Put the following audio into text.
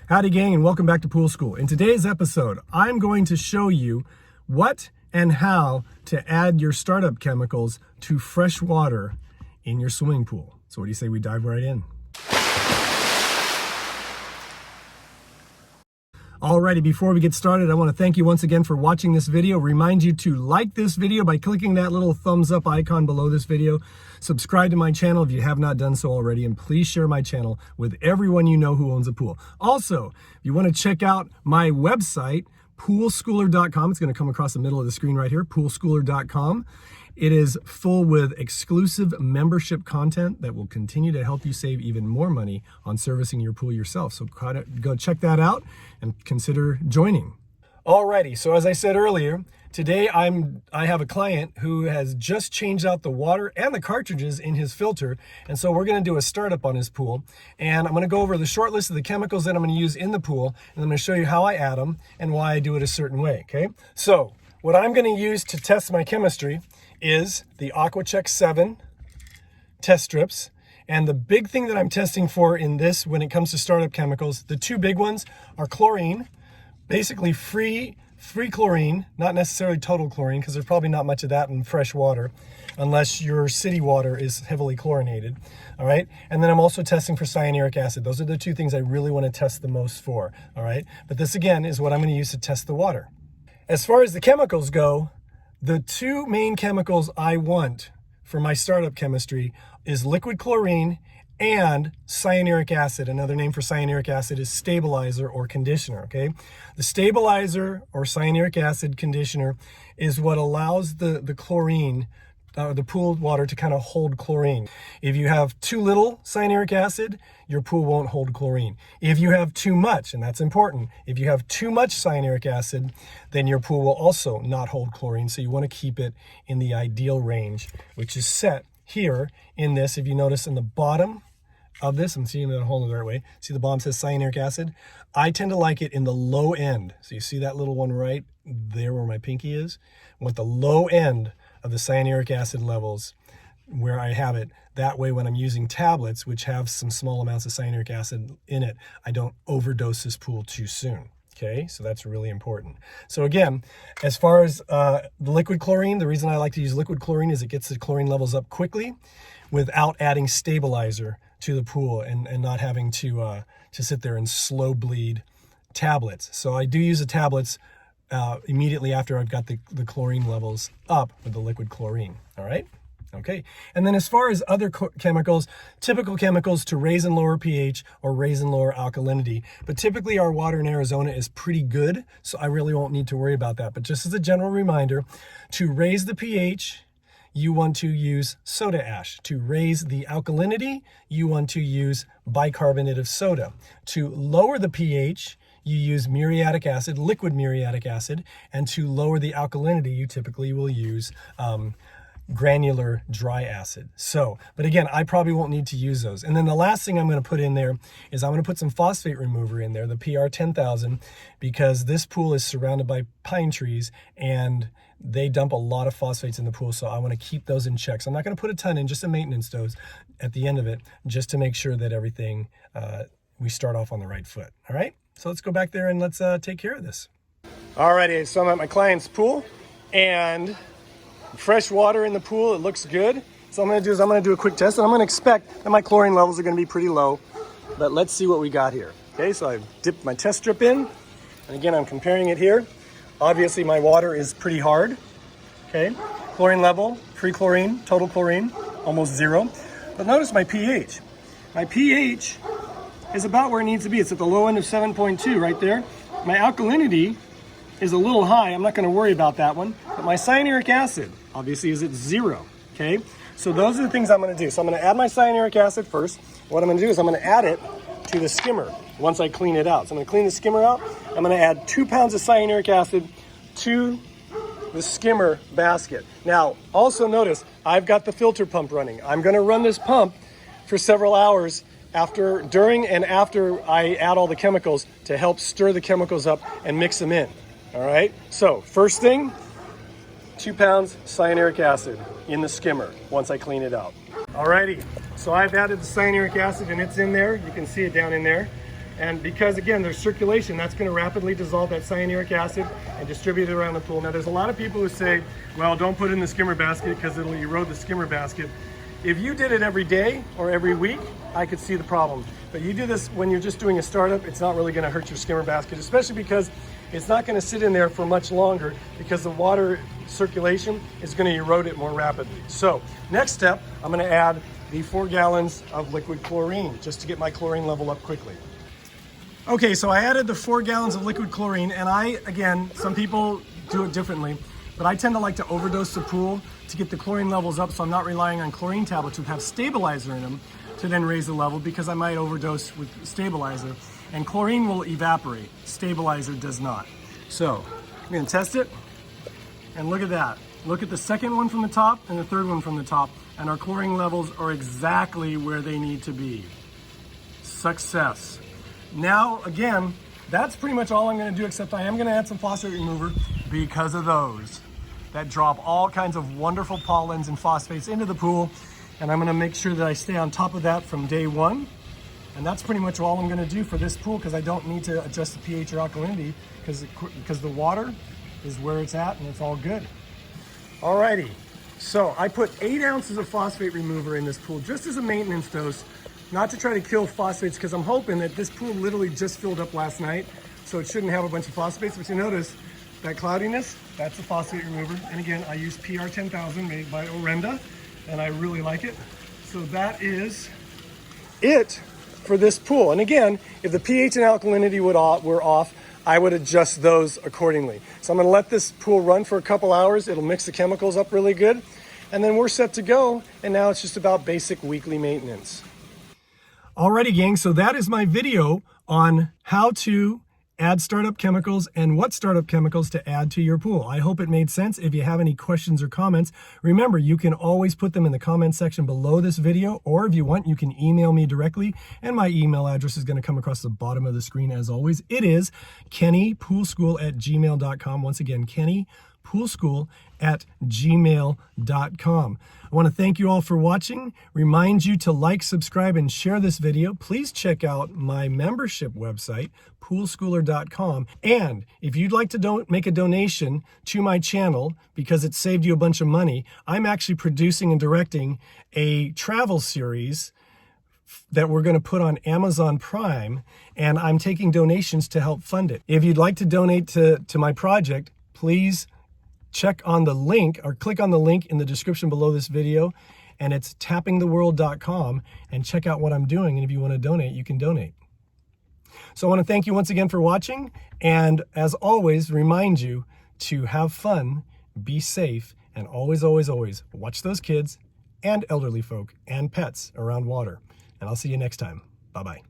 Howdy gang, and welcome back to Pool School. In today's episode, I'm going to show you what and how to add your startup chemicals to fresh water in your swimming pool. So what do you say we dive right in? Alrighty, before we get started, I want to thank you once again for watching this video. Remind you to like this video by clicking that little thumbs up icon below this video. Subscribe to my channel if you have not done so already, and please share my channel with everyone you know who owns a pool. Also, if you want to check out my website, poolschooler.com, it's going to come across the middle of the screen right here, poolschooler.com. It is full with exclusive membership content that will continue to help you save even more money on servicing your pool yourself. So go check that out and consider joining. Alrighty, so as I said earlier, today I have a client who has just changed out the water and the cartridges in his filter, and so we're going to do a startup on his pool. And I'm going to go over the short list of the chemicals that I'm going to use in the pool, and I'm going to show you how I add them and why I do it a certain way. Okay, so what I'm going to use to test my chemistry is the AquaCheck 7 test strips. And the big thing that I'm testing for in this when it comes to startup chemicals, the two big ones are chlorine, basically free chlorine, not necessarily total chlorine, because there's probably not much of that in fresh water unless your city water is heavily chlorinated. All right, and then I'm also testing for cyanuric acid. Those are the two things I really want to test the most for. All right, but this again is what I'm going to use to test the water. As far as the chemicals go, the two main chemicals I want for my startup chemistry is liquid chlorine and cyanuric acid. Another name for cyanuric acid is stabilizer or conditioner, okay? The stabilizer or cyanuric acid conditioner is what allows the chlorine, the pool water, to kind of hold chlorine. If you have too little cyanuric acid, your pool won't hold chlorine. If you have too much, and that's important, if you have too much cyanuric acid, then your pool will also not hold chlorine. So you want to keep it in the ideal range, which is set here in this. If you notice in the bottom of this, I'm seeing it holding the right way. See the bottom says cyanuric acid. I tend to like it in the low end. So you see that little one right there where my pinky is? I want the low end of the cyanuric acid levels where I have it. That way when I'm using tablets, which have some small amounts of cyanuric acid in it, I don't overdose this pool too soon. Okay, so that's really important. So again, as far as the liquid chlorine, the reason I like to use liquid chlorine is it gets the chlorine levels up quickly without adding stabilizer to the pool and not having to sit there and slow bleed tablets. So I do use the tablets immediately after I've got the chlorine levels up with the liquid chlorine. All right. Okay. And then as far as other chemicals, typical chemicals to raise and lower pH or raise and lower alkalinity. But typically our water in Arizona is pretty good, so I really won't need to worry about that. But just as a general reminder, to raise the pH, you want to use soda ash. To raise the alkalinity, you want to use bicarbonate of soda. To lower the pH, you use muriatic acid, liquid muriatic acid, and to lower the alkalinity, you typically will use granular dry acid. So, but again, I probably won't need to use those. And then the last thing I'm going to put in there is I'm going to put some phosphate remover in there, the PR 10,000, because this pool is surrounded by pine trees and they dump a lot of phosphates in the pool. So I want to keep those in check. So I'm not going to put a ton in, just a maintenance dose at the end of it, just to make sure that everything, we start off on the right foot. All right. So let's go back there and let's take care of this. Alrighty, so I'm at my client's pool and fresh water in the pool. It looks good. So I'm going to do a quick test, and I'm going to expect that my chlorine levels are going to be pretty low. But let's see what we got here. Okay, so I've dipped my test strip in, and again, I'm comparing it here. Obviously, my water is pretty hard. Okay, chlorine level, free chlorine, total chlorine, almost zero. But notice my pH. My pH is about where it needs to be. It's at the low end of 7.2 right there. My alkalinity is a little high. I'm not going to worry about that one. But my cyanuric acid obviously is at 0. Okay, so those are the things I'm going to do. So I'm going to add my cyanuric acid first. What I'm going to do is I'm going to add it to the skimmer once I clean it out. So I'm going to clean the skimmer out. I'm going to add 2 pounds of cyanuric acid to the skimmer basket. Now, also notice I've got the filter pump running. I'm going to run this pump for several hours during and after I add all the chemicals to help stir the chemicals up and mix them in. All right, so first thing, 2 pounds cyanuric acid in the skimmer once I clean it out. Alrighty, so I've added the cyanuric acid and it's in there. You can see it down in there. And because, again, there's circulation, that's going to rapidly dissolve that cyanuric acid and distribute it around the pool. Now, there's a lot of people who say, well, don't put it in the skimmer basket because it'll erode the skimmer basket. If you did it every day or every week, I could see the problem. But you do this when you're just doing a startup, it's not really going to hurt your skimmer basket, especially because it's not going to sit in there for much longer because the water circulation is going to erode it more rapidly. So, next step, I'm going to add the 4 gallons of liquid chlorine just to get my chlorine level up quickly. Okay, so I added the 4 gallons of liquid chlorine, and again, some people do it differently, but I tend to like to overdose the pool to get the chlorine levels up, so I'm not relying on chlorine tablets which have stabilizer in them to then raise the level, because I might overdose with stabilizer, and chlorine will evaporate, stabilizer does not. So, I'm gonna test it, and look at that. Look at the second one from the top and the third one from the top, and our chlorine levels are exactly where they need to be. Success. Now, again, that's pretty much all I'm going to do, except I am going to add some phosphate remover because of those that drop all kinds of wonderful pollens and phosphates into the pool. And I'm going to make sure that I stay on top of that from day one. And that's pretty much all I'm going to do for this pool, because I don't need to adjust the pH or alkalinity because the water is where it's at and it's all good. Alrighty, so I put 8 ounces of phosphate remover in this pool just as a maintenance dose. Not to try to kill phosphates, because I'm hoping that this pool literally just filled up last night, so it shouldn't have a bunch of phosphates. But you notice that cloudiness, that's a phosphate remover. And again, I use PR 10,000 made by Orenda, and I really like it. So that is it for this pool. And again, if the pH and alkalinity were off, I would adjust those accordingly. So I'm gonna let this pool run for a couple hours. It'll mix the chemicals up really good. And then we're set to go. And now it's just about basic weekly maintenance. Alrighty, gang, so that is my video on how to add startup chemicals and what startup chemicals to add to your pool. I hope it made sense. If you have any questions or comments, remember, you can always put them in the comment section below this video, or if you want, you can email me directly, and my email address is going to come across the bottom of the screen as always. It is kennypoolschool@gmail.com. Once again, kennypoolschool@gmail.com. I want to thank you all for watching. Remind you to like, subscribe, and share this video. Please check out my membership website, poolschooler.com. And if you'd like to make a donation to my channel because it saved you a bunch of money, I'm actually producing and directing a travel series that we're going to put on Amazon Prime, and I'm taking donations to help fund it. If you'd like to donate to my project, please check on the link or click on the link in the description below this video, and it's tappingtheworld.com, and check out what I'm doing. And if you want to donate, you can donate. So I want to thank you once again for watching, and as always, remind you to have fun, be safe, and always, always, always watch those kids and elderly folk and pets around water. And I'll see you next time. Bye-bye.